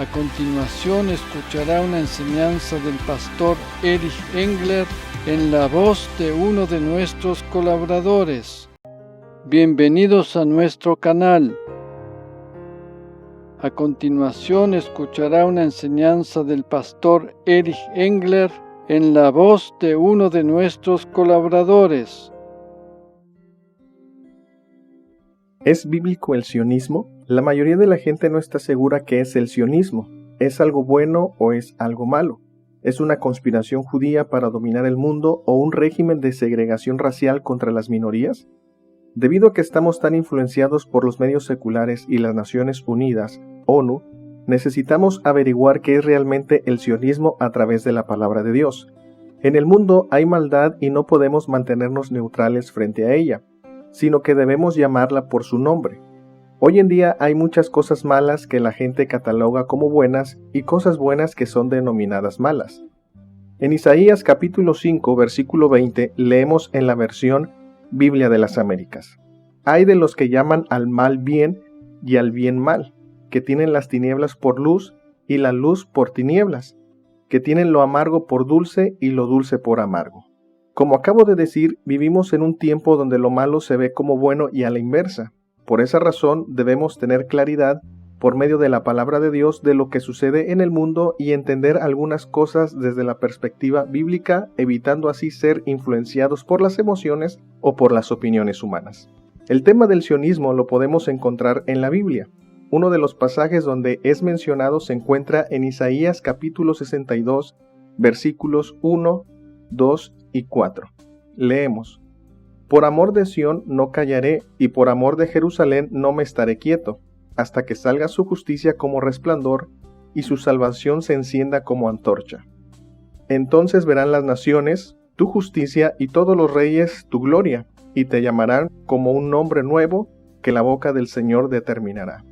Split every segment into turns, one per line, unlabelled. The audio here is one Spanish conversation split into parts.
A continuación escuchará una enseñanza del pastor Erich Engler en la voz de uno de nuestros colaboradores. Bienvenidos a nuestro canal. A continuación escuchará una enseñanza del pastor Erich Engler en la voz de uno de nuestros colaboradores.
¿Es bíblico el sionismo? La mayoría de la gente no está segura qué es el sionismo. ¿Es algo bueno o es algo malo? ¿Es una conspiración judía para dominar el mundo o un régimen de segregación racial contra las minorías? Debido a que estamos tan influenciados por los medios seculares y las Naciones Unidas, ONU, necesitamos averiguar qué es realmente el sionismo a través de la palabra de Dios. En el mundo hay maldad y no podemos mantenernos neutrales frente a ella, sino que debemos llamarla por su nombre. Hoy en día hay muchas cosas malas que la gente cataloga como buenas y cosas buenas que son denominadas malas. En Isaías capítulo 5, versículo 20, leemos en la versión Biblia de las Américas: Hay de los que llaman al mal bien y al bien mal, que tienen las tinieblas por luz y la luz por tinieblas, que tienen lo amargo por dulce y lo dulce por amargo. Como acabo de decir, vivimos en un tiempo donde lo malo se ve como bueno y a la inversa. Por esa razón debemos tener claridad por medio de la palabra de Dios de lo que sucede en el mundo y entender algunas cosas desde la perspectiva bíblica, evitando así ser influenciados por las emociones o por las opiniones humanas. El tema del sionismo lo podemos encontrar en la Biblia. Uno de los pasajes donde es mencionado se encuentra en Isaías capítulo 62, versículos 1, 2 y 4. Leemos: Por amor de Sión no callaré, y por amor de Jerusalén no me estaré quieto, hasta que salga su justicia como resplandor, y su salvación se encienda como antorcha. Entonces verán las naciones tu justicia, y todos los reyes tu gloria, y te llamarán como un nombre nuevo que la boca del Señor determinará.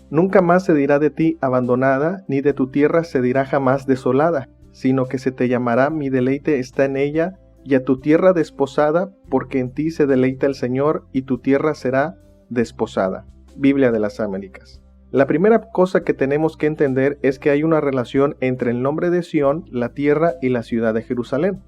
Nunca más se dirá de ti abandonada, ni de tu tierra se dirá jamás desolada, sino que se te llamará mi deleite está en ella, y a tu tierra desposada, porque en ti se deleita el Señor, y tu tierra será desposada. Biblia de las Américas. La primera cosa que tenemos que entender es que hay una relación entre el nombre de Sión, la tierra y la ciudad de Jerusalén.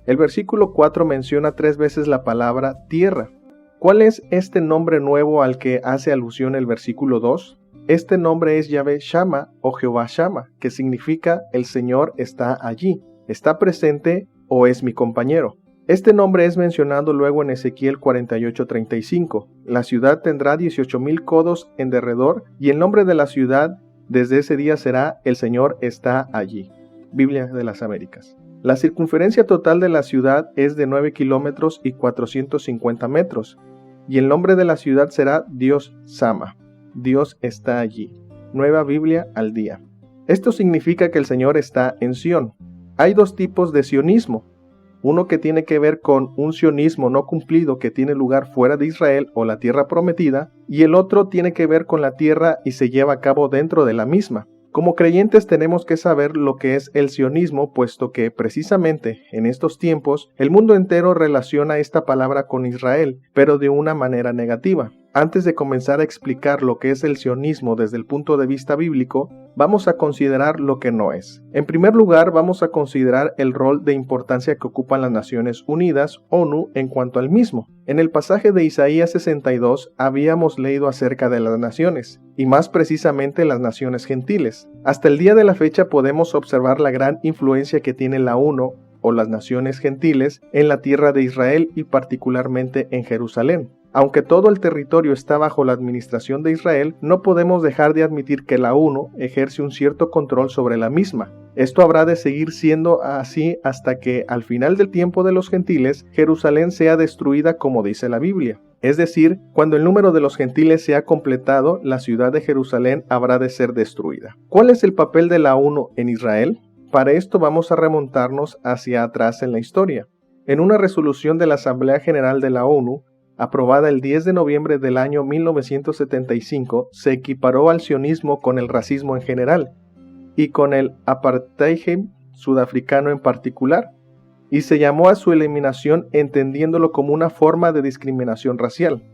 El versículo 4 menciona 3 veces la palabra tierra. ¿Cuál es este nombre nuevo al que hace alusión el versículo 2? Este nombre es Yahvé Shama o Jehová Shama, que significa el Señor está allí, está presente o es mi compañero. Este nombre es mencionado luego en Ezequiel 48:35. La ciudad tendrá 18,000 codos en derredor, y el nombre de la ciudad desde ese día será el Señor está allí. Biblia de las Américas. La circunferencia total de la ciudad es de 9 kilómetros y 450 metros, y el nombre de la ciudad será Dios Sama. Dios está allí. Nueva Biblia al día. Esto significa que el Señor está en Sión. Hay 2 tipos de sionismo. Uno que tiene que ver con un sionismo no cumplido que tiene lugar fuera de Israel o la tierra prometida, y el otro tiene que ver con la tierra y se lleva a cabo dentro de la misma. Como creyentes tenemos que saber lo que es el sionismo, puesto que precisamente en estos tiempos el mundo entero relaciona esta palabra con Israel, pero de una manera negativa. Antes de comenzar a explicar lo que es el sionismo desde el punto de vista bíblico, vamos a considerar lo que no es. En primer lugar, vamos a considerar el rol de importancia que ocupan las Naciones Unidas, ONU, en cuanto al mismo. En el pasaje de Isaías 62 habíamos leído acerca de las naciones, y más precisamente las naciones gentiles. Hasta el día de la fecha podemos observar la gran influencia que tiene la ONU o las naciones gentiles en la tierra de Israel y particularmente en Jerusalén. Aunque todo el territorio está bajo la administración de Israel, no podemos dejar de admitir que la ONU ejerce un cierto control sobre la misma. Esto habrá de seguir siendo así hasta que, al final del tiempo de los gentiles, Jerusalén sea destruida como dice la Biblia. Es decir, cuando el número de los gentiles sea completado, la ciudad de Jerusalén habrá de ser destruida. ¿Cuál es el papel de la ONU en Israel? Para esto vamos a remontarnos hacia atrás en la historia. En una resolución de la Asamblea General de la ONU, aprobada el 10 de noviembre del año 1975, se equiparó al sionismo con el racismo en general y con el apartheid sudafricano en particular, y se llamó a su eliminación entendiéndolo como una forma de discriminación racial.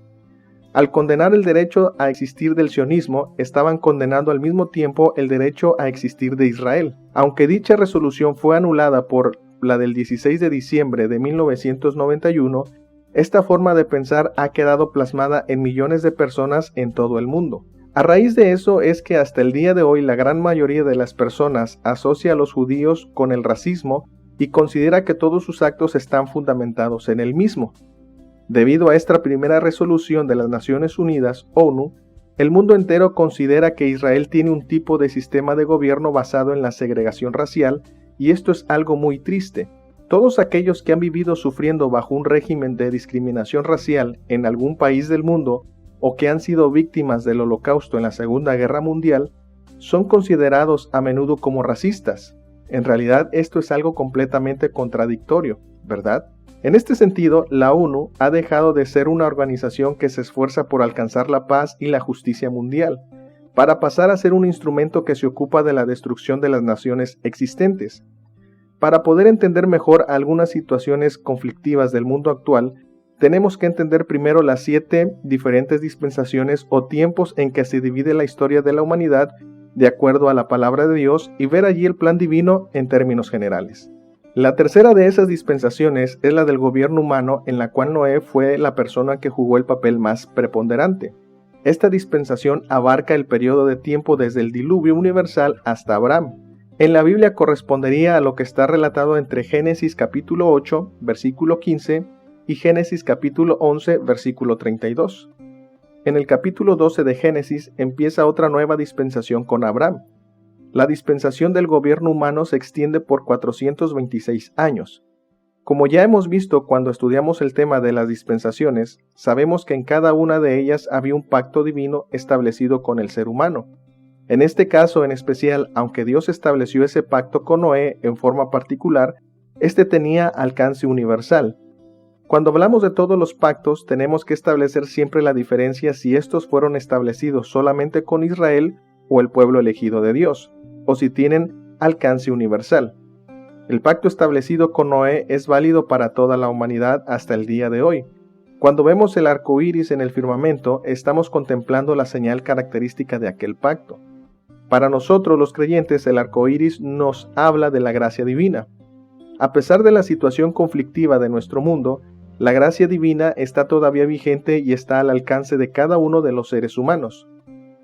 Al condenar el derecho a existir del sionismo, estaban condenando al mismo tiempo el derecho a existir de Israel. Aunque dicha resolución fue anulada por la del 16 de diciembre de 1991, esta forma de pensar ha quedado plasmada en millones de personas en todo el mundo. A raíz de eso es que hasta el día de hoy la gran mayoría de las personas asocia a los judíos con el racismo y considera que todos sus actos están fundamentados en el mismo. Debido a esta primera resolución de las Naciones Unidas, ONU, el mundo entero considera que Israel tiene un tipo de sistema de gobierno basado en la segregación racial, y esto es algo muy triste. Todos aquellos que han vivido sufriendo bajo un régimen de discriminación racial en algún país del mundo o que han sido víctimas del Holocausto en la Segunda Guerra Mundial son considerados a menudo como racistas. En realidad esto es algo completamente contradictorio, ¿verdad? En este sentido, la ONU ha dejado de ser una organización que se esfuerza por alcanzar la paz y la justicia mundial, para pasar a ser un instrumento que se ocupa de la destrucción de las naciones existentes. Para poder entender mejor algunas situaciones conflictivas del mundo actual, tenemos que entender primero las 7 diferentes dispensaciones o tiempos en que se divide la historia de la humanidad de acuerdo a la palabra de Dios y ver allí el plan divino en términos generales. La tercera de esas dispensaciones es la del gobierno humano, en la cual Noé fue la persona que jugó el papel más preponderante. Esta dispensación abarca el periodo de tiempo desde el diluvio universal hasta Abraham. En la Biblia correspondería a lo que está relatado entre Génesis capítulo 8, versículo 15 y Génesis capítulo 11, versículo 32. En el capítulo 12 de Génesis empieza otra nueva dispensación con Abraham. La dispensación del gobierno humano se extiende por 426 años. Como ya hemos visto cuando estudiamos el tema de las dispensaciones, sabemos que en cada una de ellas había un pacto divino establecido con el ser humano. En este caso en especial, aunque Dios estableció ese pacto con Noé en forma particular, este tenía alcance universal. Cuando hablamos de todos los pactos, tenemos que establecer siempre la diferencia si estos fueron establecidos solamente con Israel o el pueblo elegido de Dios, o si tienen alcance universal. El pacto establecido con Noé es válido para toda la humanidad hasta el día de hoy. Cuando vemos el arco iris en el firmamento, estamos contemplando la señal característica de aquel pacto. Para nosotros los creyentes, el arco iris nos habla de la gracia divina. A pesar de la situación conflictiva de nuestro mundo, la gracia divina está todavía vigente y está al alcance de cada uno de los seres humanos.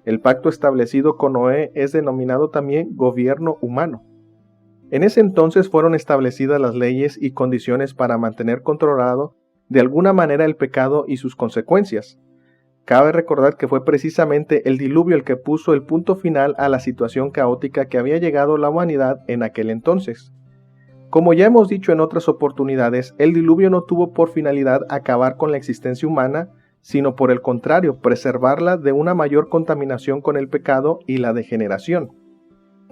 El pacto establecido con Noé es denominado también gobierno humano. En ese entonces fueron establecidas las leyes y condiciones para mantener controlado de alguna manera el pecado y sus consecuencias. Cabe recordar que fue precisamente el diluvio el que puso el punto final a la situación caótica que había llegado la humanidad en aquel entonces. Como ya hemos dicho en otras oportunidades, el diluvio no tuvo por finalidad acabar con la existencia humana, sino por el contrario, preservarla de una mayor contaminación con el pecado y la degeneración.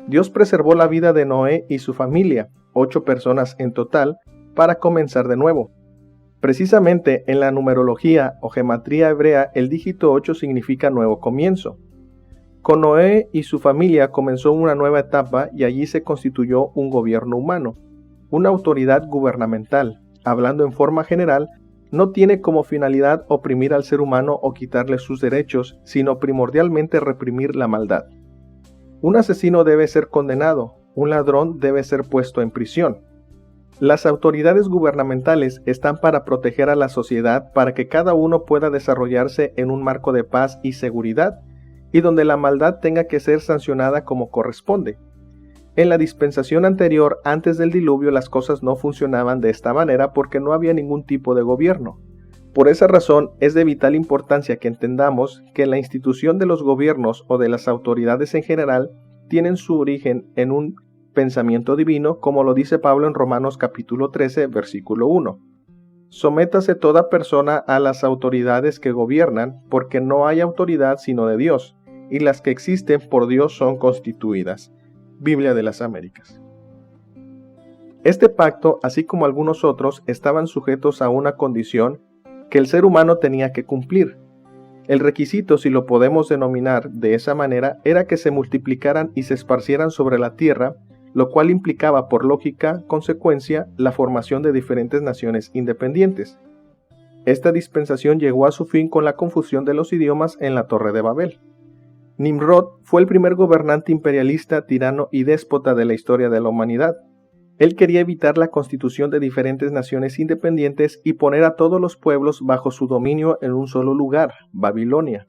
Dios preservó la vida de Noé y su familia, 8 personas en total, para comenzar de nuevo. Precisamente en la numerología o gematría hebrea, el dígito 8 significa nuevo comienzo. Con Noé y su familia comenzó una nueva etapa y allí se constituyó un gobierno humano. Una autoridad gubernamental, hablando en forma general, no tiene como finalidad oprimir al ser humano o quitarle sus derechos, sino primordialmente reprimir la maldad. Un asesino debe ser condenado, un ladrón debe ser puesto en prisión. Las autoridades gubernamentales están para proteger a la sociedad para que cada uno pueda desarrollarse en un marco de paz y seguridad, y donde la maldad tenga que ser sancionada como corresponde. En la dispensación anterior, antes del diluvio, las cosas no funcionaban de esta manera porque no había ningún tipo de gobierno. Por esa razón, es de vital importancia que entendamos que la institución de los gobiernos o de las autoridades en general tienen su origen en un pensamiento divino, como lo dice Pablo en Romanos capítulo 13, versículo 1. Sométase toda persona a las autoridades que gobiernan, porque no hay autoridad sino de Dios, y las que existen por Dios son constituidas. Biblia de las Américas. Este pacto, así como algunos otros, estaban sujetos a una condición que el ser humano tenía que cumplir. El requisito, si lo podemos denominar de esa manera, era que se multiplicaran y se esparcieran sobre la tierra, lo cual implicaba por lógica consecuencia la formación de diferentes naciones independientes. Esta dispensación llegó a su fin con la confusión de los idiomas en la Torre de Babel. Nimrod fue el primer gobernante imperialista, tirano y déspota de la historia de la humanidad. Él quería evitar la constitución de diferentes naciones independientes y poner a todos los pueblos bajo su dominio en un solo lugar, Babilonia.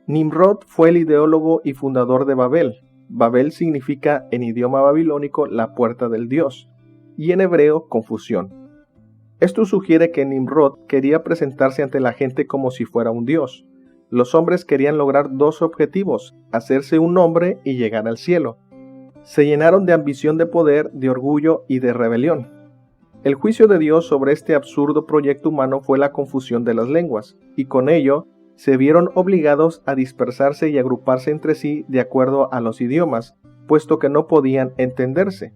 Nimrod fue el ideólogo y fundador de Babel. Babel significa en idioma babilónico la puerta del Dios, y en hebreo confusión. Esto sugiere que Nimrod quería presentarse ante la gente como si fuera un dios. Los hombres querían lograr dos objetivos: hacerse un nombre y llegar al cielo. Se llenaron de ambición de poder, de orgullo y de rebelión. El juicio de Dios sobre este absurdo proyecto humano fue la confusión de las lenguas, y con ello se vieron obligados a dispersarse y agruparse entre sí de acuerdo a los idiomas, puesto que no podían entenderse.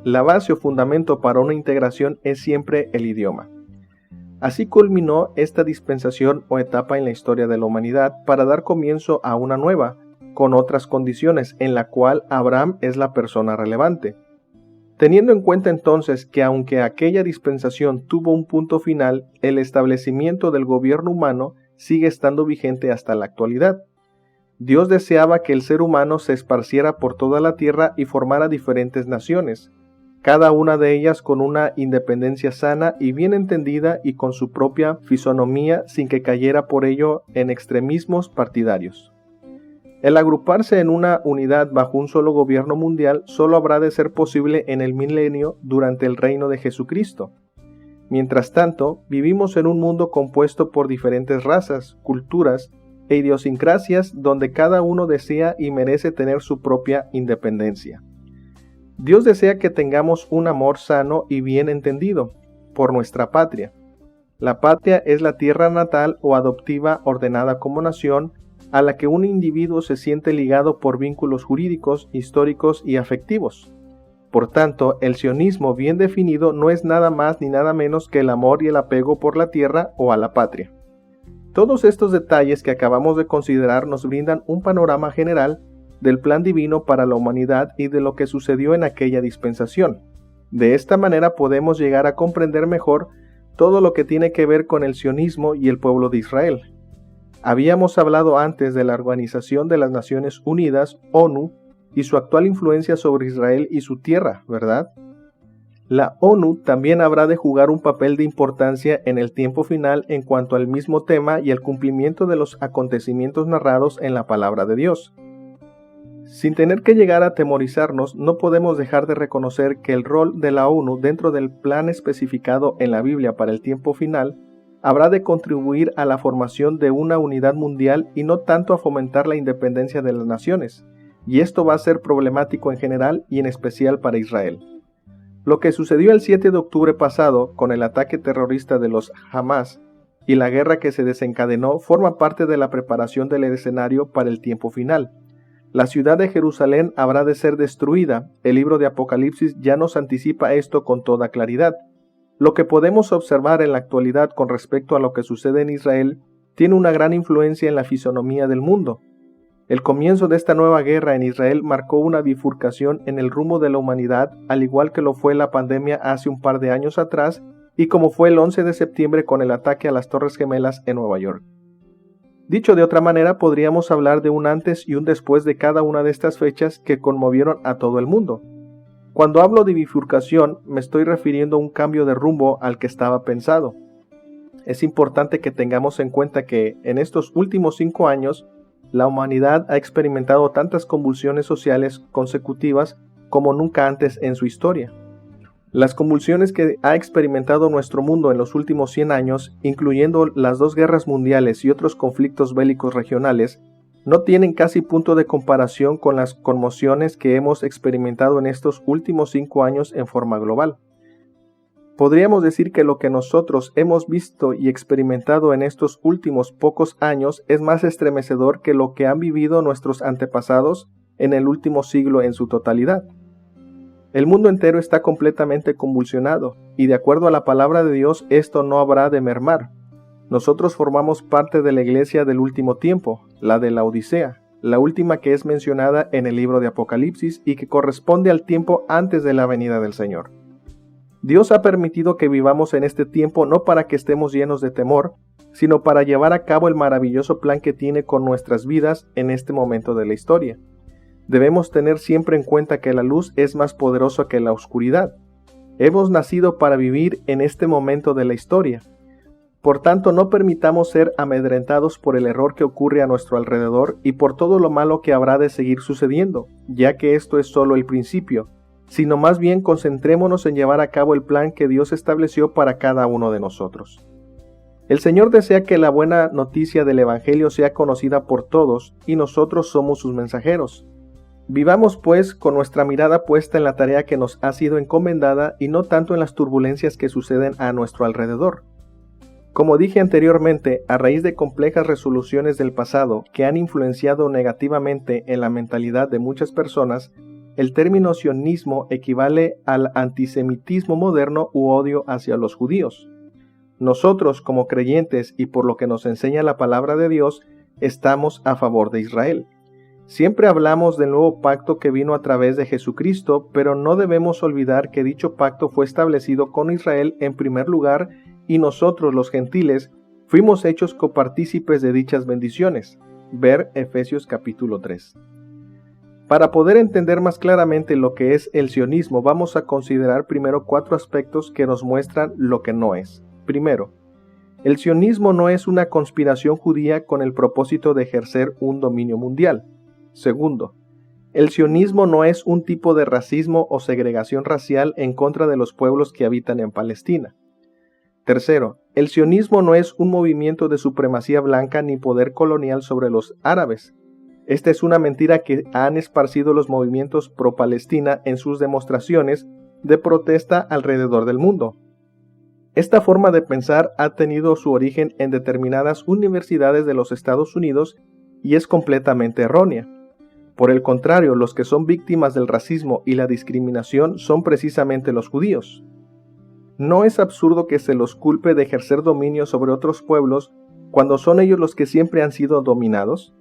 La base o fundamento para una integración es siempre el idioma. Así culminó esta dispensación o etapa en la historia de la humanidad para dar comienzo a una nueva, con otras condiciones, en la cual Abraham es la persona relevante. Teniendo en cuenta entonces que aunque aquella dispensación tuvo un punto final, el establecimiento del gobierno humano sigue estando vigente hasta la actualidad. Dios deseaba que el ser humano se esparciera por toda la tierra y formara diferentes naciones, cada una de ellas con una independencia sana y bien entendida y con su propia fisonomía, sin que cayera por ello en extremismos partidarios. El agruparse en una unidad bajo un solo gobierno mundial solo habrá de ser posible en el milenio durante el reino de Jesucristo. Mientras tanto, vivimos en un mundo compuesto por diferentes razas, culturas e idiosincrasias donde cada uno desea y merece tener su propia independencia. Dios desea que tengamos un amor sano y bien entendido por nuestra patria. La patria es la tierra natal o adoptiva ordenada como nación a la que un individuo se siente ligado por vínculos jurídicos, históricos y afectivos. Por tanto, el sionismo bien definido no es nada más ni nada menos que el amor y el apego por la tierra o a la patria. Todos estos detalles que acabamos de considerar nos brindan un panorama general del plan divino para la humanidad y de lo que sucedió en aquella dispensación. De esta manera podemos llegar a comprender mejor todo lo que tiene que ver con el sionismo y el pueblo de Israel. Habíamos hablado antes de la Organización de las Naciones Unidas, ONU, y su actual influencia sobre Israel y su tierra, ¿verdad? La ONU también habrá de jugar un papel de importancia en el tiempo final en cuanto al mismo tema y el cumplimiento de los acontecimientos narrados en la palabra de Dios. Sin tener que llegar a atemorizarnos, no podemos dejar de reconocer que el rol de la ONU dentro del plan especificado en la Biblia para el tiempo final habrá de contribuir a la formación de una unidad mundial y no tanto a fomentar la independencia de las naciones, y esto va a ser problemático en general y en especial para Israel. Lo que sucedió el 7 de octubre pasado con el ataque terrorista de los Hamas y la guerra que se desencadenó forma parte de la preparación del escenario para el tiempo final. La ciudad de Jerusalén habrá de ser destruida. El libro de Apocalipsis ya nos anticipa esto con toda claridad. Lo que podemos observar en la actualidad con respecto a lo que sucede en Israel tiene una gran influencia en la fisonomía del mundo. El comienzo de esta nueva guerra en Israel marcó una bifurcación en el rumbo de la humanidad, al igual que lo fue la pandemia hace un par de años atrás y como fue el 11 de septiembre con el ataque a las Torres Gemelas en Nueva York. Dicho de otra manera, podríamos hablar de un antes y un después de cada una de estas fechas que conmovieron a todo el mundo. Cuando hablo de bifurcación, me estoy refiriendo a un cambio de rumbo al que estaba pensado. Es importante que tengamos en cuenta que en estos últimos 5 años, la humanidad ha experimentado tantas convulsiones sociales consecutivas como nunca antes en su historia. Las convulsiones que ha experimentado nuestro mundo en los últimos 100 años, incluyendo las 2 guerras mundiales y otros conflictos bélicos regionales, no tienen casi punto de comparación con las conmociones que hemos experimentado en estos últimos 5 años en forma global. Podríamos decir que lo que nosotros hemos visto y experimentado en estos últimos pocos años es más estremecedor que lo que han vivido nuestros antepasados en el último siglo en su totalidad. El mundo entero está completamente convulsionado, y de acuerdo a la palabra de Dios, esto no habrá de mermar. Nosotros formamos parte de la iglesia del último tiempo, la de la Odisea, la última que es mencionada en el libro de Apocalipsis y que corresponde al tiempo antes de la venida del Señor. Dios ha permitido que vivamos en este tiempo no para que estemos llenos de temor, sino para llevar a cabo el maravilloso plan que tiene con nuestras vidas en este momento de la historia. Debemos tener siempre en cuenta que la luz es más poderosa que la oscuridad. Hemos nacido para vivir en este momento de la historia. Por tanto, no permitamos ser amedrentados por el error que ocurre a nuestro alrededor y por todo lo malo que habrá de seguir sucediendo, ya que esto es solo el principio, sino más bien concentrémonos en llevar a cabo el plan que Dios estableció para cada uno de nosotros. El Señor desea que la buena noticia del Evangelio sea conocida por todos y nosotros somos sus mensajeros. Vivamos pues con nuestra mirada puesta en la tarea que nos ha sido encomendada y no tanto en las turbulencias que suceden a nuestro alrededor. Como dije anteriormente, a raíz de complejas resoluciones del pasado que han influenciado negativamente en la mentalidad de muchas personas, el término sionismo equivale al antisemitismo moderno u odio hacia los judíos. Nosotros, como creyentes y por lo que nos enseña la palabra de Dios, estamos a favor de Israel. Siempre hablamos del nuevo pacto que vino a través de Jesucristo, pero no debemos olvidar que dicho pacto fue establecido con Israel en primer lugar y nosotros, los gentiles, fuimos hechos copartícipes de dichas bendiciones. Ver Efesios capítulo 3. Para poder entender más claramente lo que es el sionismo, vamos a considerar primero 4 aspectos que nos muestran lo que no es. Primero, el sionismo no es una conspiración judía con el propósito de ejercer un dominio mundial. Segundo, el sionismo no es un tipo de racismo o segregación racial en contra de los pueblos que habitan en Palestina. Tercero, el sionismo no es un movimiento de supremacía blanca ni poder colonial sobre los árabes. Esta es una mentira que han esparcido los movimientos pro-Palestina en sus demostraciones de protesta alrededor del mundo. Esta forma de pensar ha tenido su origen en determinadas universidades de los Estados Unidos y es completamente errónea. Por el contrario, los que son víctimas del racismo y la discriminación son precisamente los judíos. ¿No es absurdo que se los culpe de ejercer dominio sobre otros pueblos cuando son ellos los que siempre han sido dominados?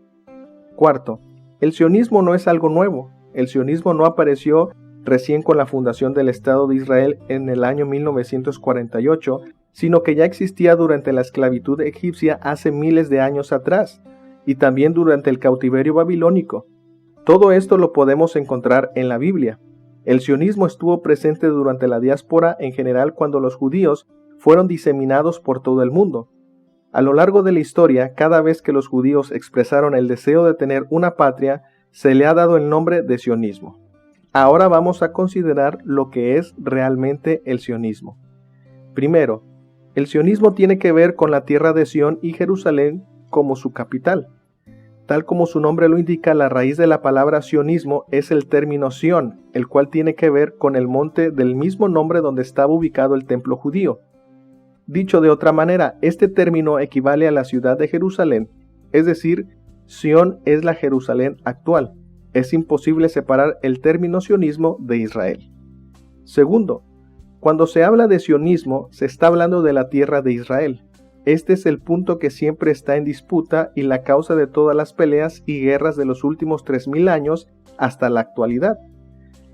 Cuarto, el sionismo no es algo nuevo. El sionismo no apareció recién con la fundación del Estado de Israel en el año 1948, sino que ya existía durante la esclavitud egipcia hace miles de años atrás, y también durante el cautiverio babilónico. Todo esto lo podemos encontrar en la Biblia. El sionismo estuvo presente durante la diáspora en general cuando los judíos fueron diseminados por todo el mundo. A lo largo de la historia, cada vez que los judíos expresaron el deseo de tener una patria, se le ha dado el nombre de sionismo. Ahora vamos a considerar lo que es realmente el sionismo. Primero, el sionismo tiene que ver con la tierra de Sión y Jerusalén como su capital. Tal como su nombre lo indica, la raíz de la palabra sionismo es el término Sión, el cual tiene que ver con el monte del mismo nombre donde estaba ubicado el templo judío. Dicho de otra manera, este término equivale a la ciudad de Jerusalén, es decir, Sión es la Jerusalén actual. Es imposible separar el término sionismo de Israel. Segundo, cuando se habla de sionismo, se está hablando de la tierra de Israel. Este es el punto que siempre está en disputa y la causa de todas las peleas y guerras de los últimos 3000 años hasta la actualidad.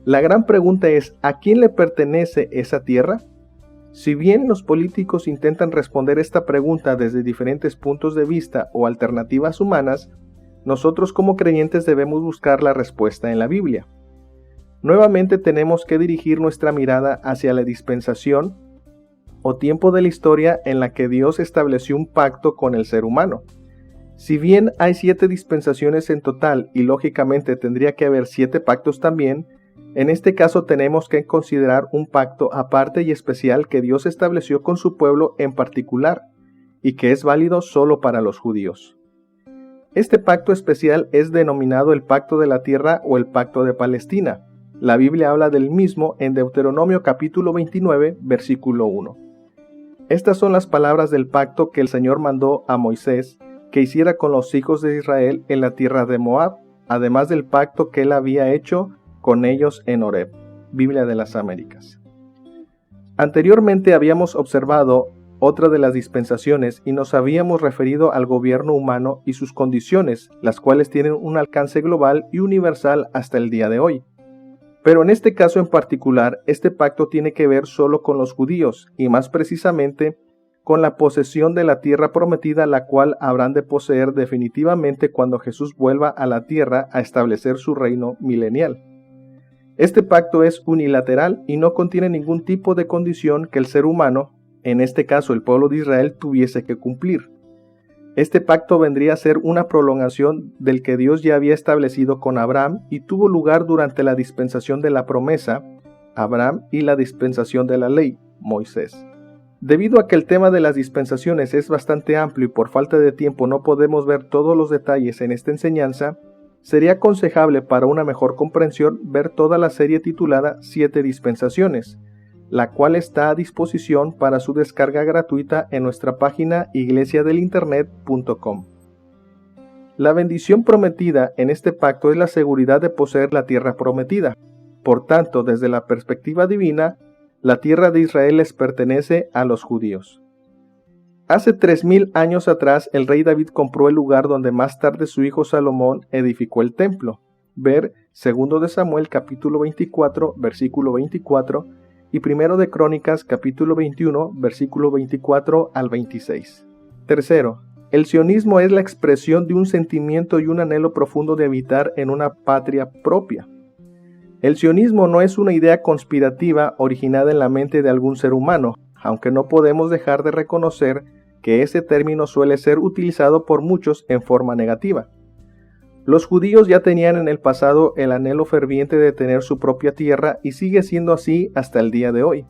La gran pregunta es, ¿a quién le pertenece esa tierra? Si bien los políticos intentan responder esta pregunta desde diferentes puntos de vista o alternativas humanas, nosotros como creyentes debemos buscar la respuesta en la Biblia. Nuevamente tenemos que dirigir nuestra mirada hacia la dispensación o tiempo de la historia en la que Dios estableció un pacto con el ser humano. Si bien hay 7 dispensaciones en total y lógicamente tendría que haber 7 pactos también, en este caso tenemos que considerar un pacto aparte y especial que Dios estableció con su pueblo en particular y que es válido solo para los judíos. Este pacto especial es denominado el Pacto de la Tierra o el Pacto de Palestina. La Biblia habla del mismo en Deuteronomio capítulo 29, versículo 1. Estas son las palabras del pacto que el Señor mandó a Moisés que hiciera con los hijos de Israel en la tierra de Moab, además del pacto que él había hecho con ellos en Horeb. Biblia de las Américas. Anteriormente habíamos observado otra de las dispensaciones y nos habíamos referido al gobierno humano y sus condiciones, las cuales tienen un alcance global y universal hasta el día de hoy. Pero en este caso en particular, este pacto tiene que ver solo con los judíos, y más precisamente con la posesión de la tierra prometida, la cual habrán de poseer definitivamente cuando Jesús vuelva a la tierra a establecer su reino milenial. Este pacto es unilateral y no contiene ningún tipo de condición que el ser humano, en este caso el pueblo de Israel, tuviese que cumplir. Este pacto vendría a ser una prolongación del que Dios ya había establecido con Abraham y tuvo lugar durante la dispensación de la promesa, Abraham, y la dispensación de la ley, Moisés. Debido a que el tema de las dispensaciones es bastante amplio y por falta de tiempo no podemos ver todos los detalles en esta enseñanza, sería aconsejable para una mejor comprensión ver toda la serie titulada 7 dispensaciones, la cual está a disposición para su descarga gratuita en nuestra página iglesiadelinternet.com. La bendición prometida en este pacto es la seguridad de poseer la tierra prometida. Por tanto, desde la perspectiva divina, la tierra de Israel les pertenece a los judíos. Hace 3000 años atrás, el rey David compró el lugar donde más tarde su hijo Salomón edificó el templo. Ver 2 de Samuel capítulo 24, versículo 24, y 1 de Crónicas capítulo 21, versículo 24 al 26. Tercero, el sionismo es la expresión de un sentimiento y un anhelo profundo de habitar en una patria propia. El sionismo no es una idea conspirativa originada en la mente de algún ser humano, aunque no podemos dejar de reconocer que ese término suele ser utilizado por muchos en forma negativa. Los judíos ya tenían en el pasado el anhelo ferviente de tener su propia tierra y sigue siendo así hasta el día de hoy.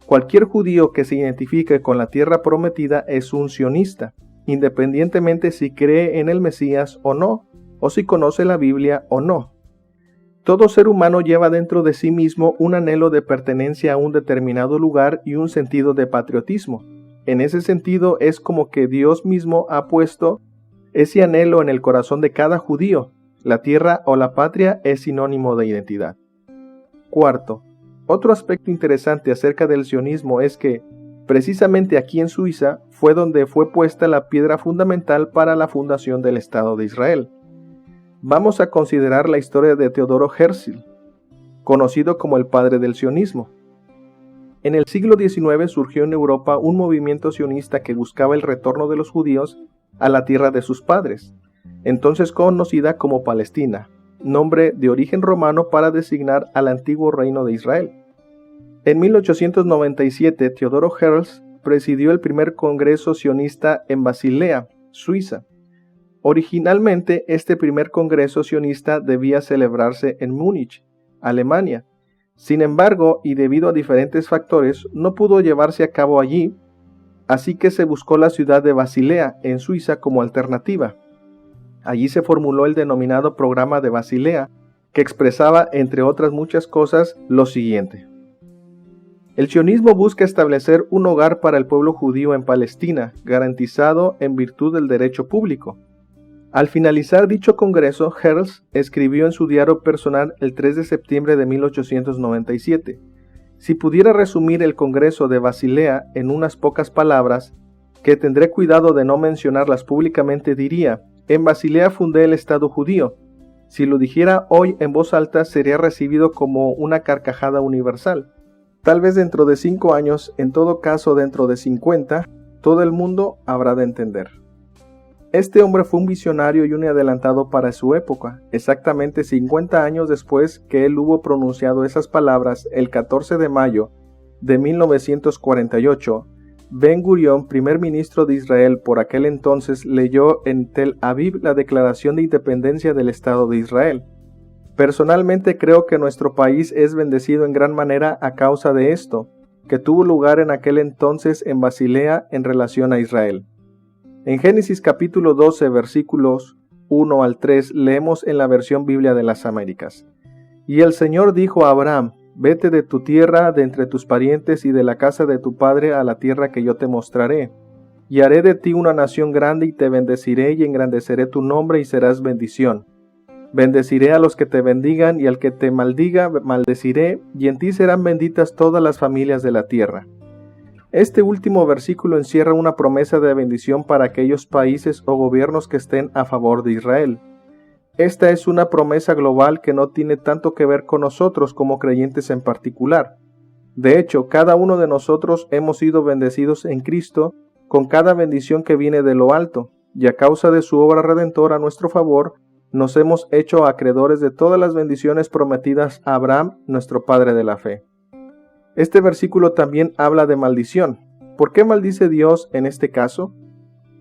Cualquier judío que se identifique con la tierra prometida es un sionista, independientemente si cree en el Mesías o no, o si conoce la Biblia o no. Todo ser humano lleva dentro de sí mismo un anhelo de pertenencia a un determinado lugar y un sentido de patriotismo. En ese sentido es como que Dios mismo ha puesto ese anhelo en el corazón de cada judío. La tierra o la patria es sinónimo de identidad. Cuarto, otro aspecto interesante acerca del sionismo es que, precisamente aquí en Suiza, fue donde fue puesta la piedra fundamental para la fundación del Estado de Israel. Vamos a considerar la historia de Teodoro Herzl, conocido como el padre del sionismo. En el siglo XIX surgió en Europa un movimiento sionista que buscaba el retorno de los judíos a la tierra de sus padres, entonces conocida como Palestina, nombre de origen romano para designar al antiguo reino de Israel. En 1897, Teodoro Herzl presidió el primer congreso sionista en Basilea, Suiza. Originalmente, este primer congreso sionista debía celebrarse en Múnich, Alemania. Sin embargo, y debido a diferentes factores, no pudo llevarse a cabo allí, así que se buscó la ciudad de Basilea, en Suiza, como alternativa. Allí se formuló el denominado Programa de Basilea, que expresaba, entre otras muchas cosas, lo siguiente. El sionismo busca establecer un hogar para el pueblo judío en Palestina, garantizado en virtud del derecho público. Al finalizar dicho congreso, Herzl escribió en su diario personal el 3 de septiembre de 1897. Si pudiera resumir el congreso de Basilea en unas pocas palabras, que tendré cuidado de no mencionarlas públicamente, diría: en Basilea fundé el Estado judío. Si lo dijera hoy en voz alta, sería recibido como una carcajada universal. Tal vez dentro de 5 años, en todo caso dentro de 50, todo el mundo habrá de entender. Este hombre fue un visionario y un adelantado para su época. Exactamente 50 años después que él hubo pronunciado esas palabras, el 14 de mayo de 1948, Ben Gurión, primer ministro de Israel por aquel entonces, leyó en Tel Aviv la Declaración de Independencia del Estado de Israel. Personalmente creo que nuestro país es bendecido en gran manera a causa de esto, que tuvo lugar en aquel entonces en Basilea en relación a Israel. En Génesis capítulo 12, versículos 1 al 3, leemos en la versión Biblia de las Américas. Y el Señor dijo a Abraham: vete de tu tierra, de entre tus parientes y de la casa de tu padre a la tierra que yo te mostraré. Y haré de ti una nación grande y te bendeciré y engrandeceré tu nombre y serás bendición. Bendeciré a los que te bendigan y al que te maldiga maldeciré, y en ti serán benditas todas las familias de la tierra. Este último versículo encierra una promesa de bendición para aquellos países o gobiernos que estén a favor de Israel. Esta es una promesa global que no tiene tanto que ver con nosotros como creyentes en particular. De hecho, cada uno de nosotros hemos sido bendecidos en Cristo con cada bendición que viene de lo alto, y a causa de su obra redentora a nuestro favor, nos hemos hecho acreedores de todas las bendiciones prometidas a Abraham, nuestro padre de la fe. Este versículo también habla de maldición. ¿Por qué maldice Dios en este caso?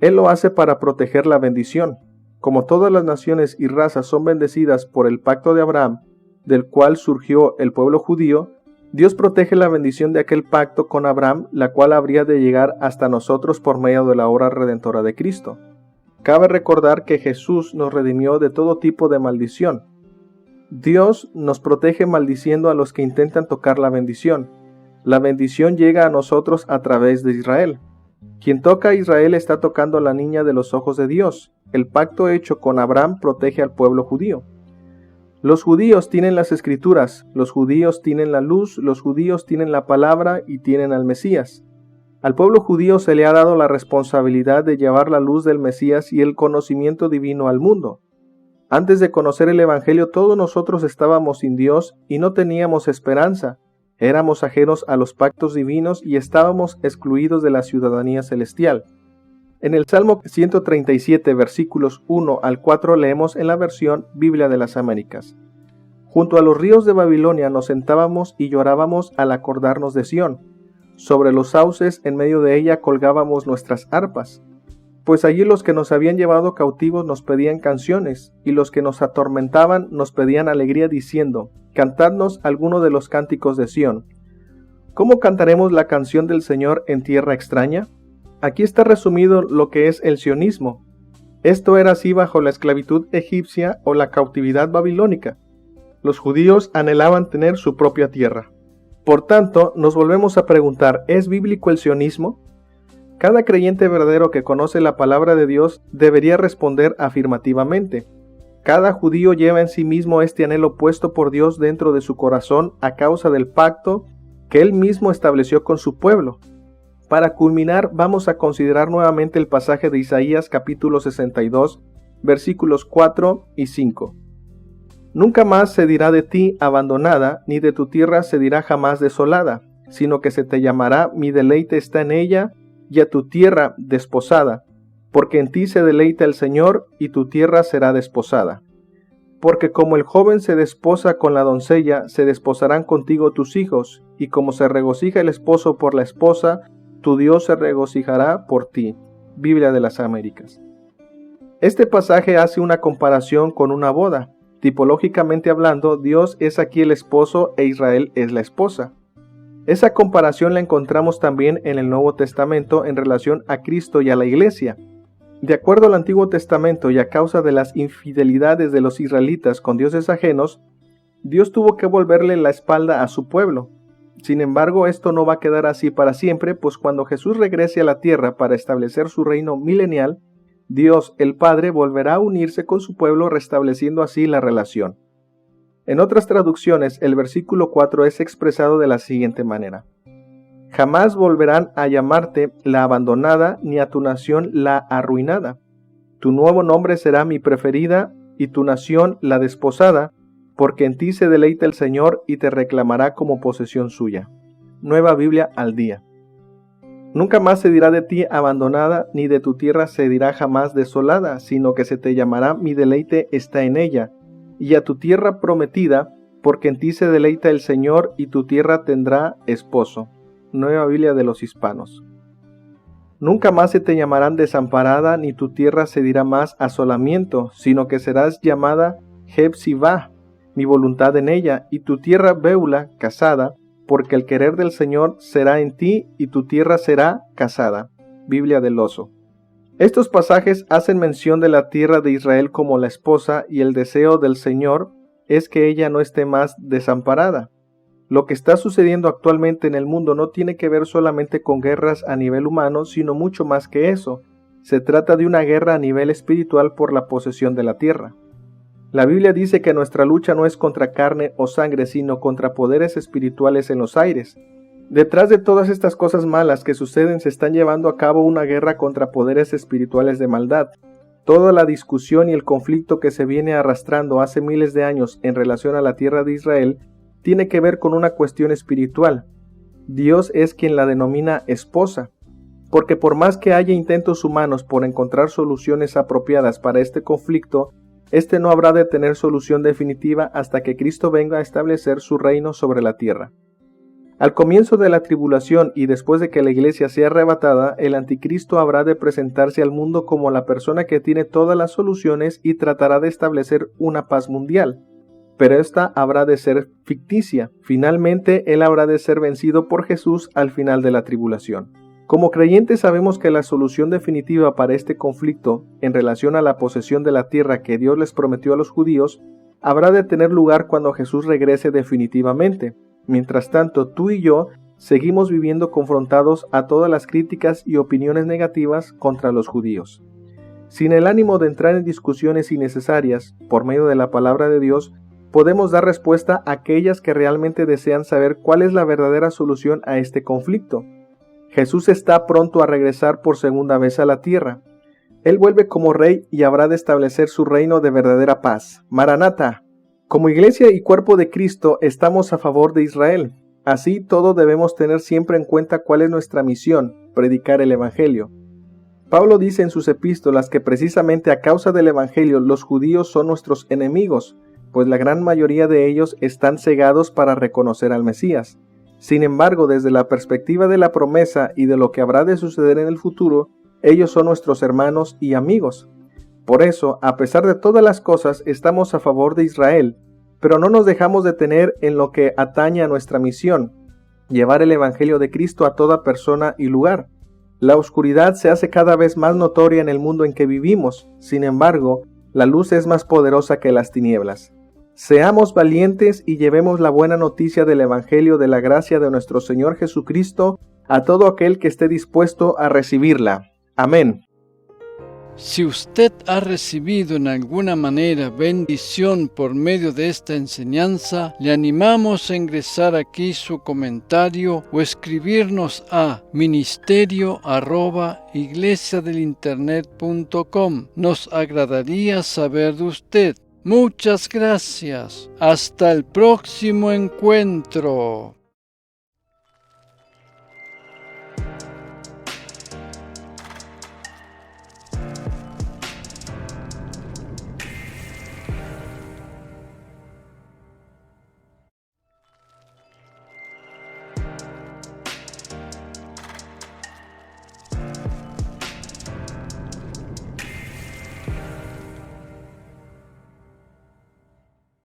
Él lo hace para proteger la bendición. Como todas las naciones y razas son bendecidas por el pacto de Abraham, del cual surgió el pueblo judío, Dios protege la bendición de aquel pacto con Abraham, la cual habría de llegar hasta nosotros por medio de la obra redentora de Cristo. Cabe recordar que Jesús nos redimió de todo tipo de maldición. Dios nos protege maldiciendo a los que intentan tocar la bendición. La bendición llega a nosotros a través de Israel. Quien toca a Israel está tocando a la niña de los ojos de Dios. El pacto hecho con Abraham protege al pueblo judío. Los judíos tienen las escrituras, los judíos tienen la luz, los judíos tienen la palabra y tienen al Mesías. Al pueblo judío se le ha dado la responsabilidad de llevar la luz del Mesías y el conocimiento divino al mundo. Antes de conocer el Evangelio, todos nosotros estábamos sin Dios y no teníamos esperanza. Éramos ajenos a los pactos divinos y estábamos excluidos de la ciudadanía celestial. En el Salmo 137, versículos 1 al 4 leemos en la versión Biblia de las Américas: Junto a los ríos de Babilonia nos sentábamos y llorábamos al acordarnos de Sión. Sobre los sauces en medio de ella colgábamos nuestras arpas. Pues allí los que nos habían llevado cautivos nos pedían canciones, y los que nos atormentaban nos pedían alegría diciendo: Cantadnos alguno de los cánticos de Sión. ¿Cómo cantaremos la canción del Señor en tierra extraña? Aquí está resumido lo que es el sionismo. Esto era así bajo la esclavitud egipcia o la cautividad babilónica. Los judíos anhelaban tener su propia tierra. Por tanto, nos volvemos a preguntar, ¿es bíblico el sionismo? Cada creyente verdadero que conoce la palabra de Dios debería responder afirmativamente. Cada judío lleva en sí mismo este anhelo puesto por Dios dentro de su corazón a causa del pacto que Él mismo estableció con su pueblo. Para culminar, vamos a considerar nuevamente el pasaje de Isaías capítulo 62, versículos 4 y 5. Nunca más se dirá de ti abandonada, ni de tu tierra se dirá jamás desolada, sino que se te llamará mi deleite está en ella, y a tu tierra desposada, porque en ti se deleita el Señor, y tu tierra será desposada. Porque como el joven se desposa con la doncella, se desposarán contigo tus hijos, y como se regocija el esposo por la esposa, tu Dios se regocijará por ti. Biblia de las Américas. Este pasaje hace una comparación con una boda. Tipológicamente hablando, Dios es aquí el esposo e Israel es la esposa. Esa comparación la encontramos también en el Nuevo Testamento en relación a Cristo y a la Iglesia. De acuerdo al Antiguo Testamento y a causa de las infidelidades de los israelitas con dioses ajenos, Dios tuvo que volverle la espalda a su pueblo. Sin embargo, esto no va a quedar así para siempre, pues cuando Jesús regrese a la tierra para establecer su reino milenial, Dios el Padre volverá a unirse con su pueblo, restableciendo así la relación. En otras traducciones, el versículo 4 es expresado de la siguiente manera: Jamás volverán a llamarte la abandonada, ni a tu nación la arruinada. Tu nuevo nombre será mi preferida, y tu nación la desposada, porque en ti se deleita el Señor y te reclamará como posesión suya. Nueva Biblia al día. Nunca más se dirá de ti abandonada, ni de tu tierra se dirá jamás desolada, sino que se te llamará mi deleite está en ella, y a tu tierra prometida, porque en ti se deleita el Señor y tu tierra tendrá esposo. Nueva Biblia de los Hispanos. Nunca más se te llamarán desamparada, ni tu tierra se dirá más asolamiento, sino que serás llamada Jebsibá, mi voluntad en ella, y tu tierra Beula, casada, porque el querer del Señor será en ti, y tu tierra será casada. Biblia del Oso. Estos pasajes hacen mención de la tierra de Israel como la esposa, y el deseo del Señor es que ella no esté más desamparada. Lo que está sucediendo actualmente en el mundo no tiene que ver solamente con guerras a nivel humano, sino mucho más que eso. Se trata de una guerra a nivel espiritual por la posesión de la tierra. La Biblia dice que nuestra lucha no es contra carne o sangre, sino contra poderes espirituales en los aires. Detrás de todas estas cosas malas que suceden se están llevando a cabo una guerra contra poderes espirituales de maldad. Toda la discusión y el conflicto que se viene arrastrando hace miles de años en relación a la tierra de Israel tiene que ver con una cuestión espiritual. Dios es quien la denomina esposa, porque por más que haya intentos humanos por encontrar soluciones apropiadas para este conflicto, este no habrá de tener solución definitiva hasta que Cristo venga a establecer su reino sobre la tierra. Al comienzo de la tribulación y después de que la iglesia sea arrebatada, el anticristo habrá de presentarse al mundo como la persona que tiene todas las soluciones y tratará de establecer una paz mundial. Pero esta habrá de ser ficticia. Finalmente, él habrá de ser vencido por Jesús al final de la tribulación. Como creyentes sabemos que la solución definitiva para este conflicto, en relación a la posesión de la tierra que Dios les prometió a los judíos, habrá de tener lugar cuando Jesús regrese definitivamente. Mientras tanto, tú y yo seguimos viviendo confrontados a todas las críticas y opiniones negativas contra los judíos. Sin el ánimo de entrar en discusiones innecesarias, por medio de la palabra de Dios, podemos dar respuesta a aquellas que realmente desean saber cuál es la verdadera solución a este conflicto. Jesús está pronto a regresar por segunda vez a la tierra. Él vuelve como rey y habrá de establecer su reino de verdadera paz. Maranata. Como iglesia y cuerpo de Cristo estamos a favor de Israel. Así todos debemos tener siempre en cuenta cuál es nuestra misión, predicar el Evangelio. Pablo dice en sus epístolas que precisamente a causa del Evangelio los judíos son nuestros enemigos, pues la gran mayoría de ellos están cegados para reconocer al Mesías. Sin embargo, desde la perspectiva de la promesa y de lo que habrá de suceder en el futuro, ellos son nuestros hermanos y amigos. Por eso, a pesar de todas las cosas, estamos a favor de Israel, pero no nos dejamos detener en lo que atañe a nuestra misión, llevar el Evangelio de Cristo a toda persona y lugar. La oscuridad se hace cada vez más notoria en el mundo en que vivimos, sin embargo, la luz es más poderosa que las tinieblas. Seamos valientes y llevemos la buena noticia del Evangelio de la gracia de nuestro Señor Jesucristo a todo aquel que esté dispuesto a recibirla. Amén.
Si usted ha recibido en alguna manera bendición por medio de esta enseñanza, le animamos a ingresar aquí su comentario o escribirnos a ministerio@iglesiadelinternet.com. Nos agradaría saber de usted. Muchas gracias. Hasta el próximo encuentro.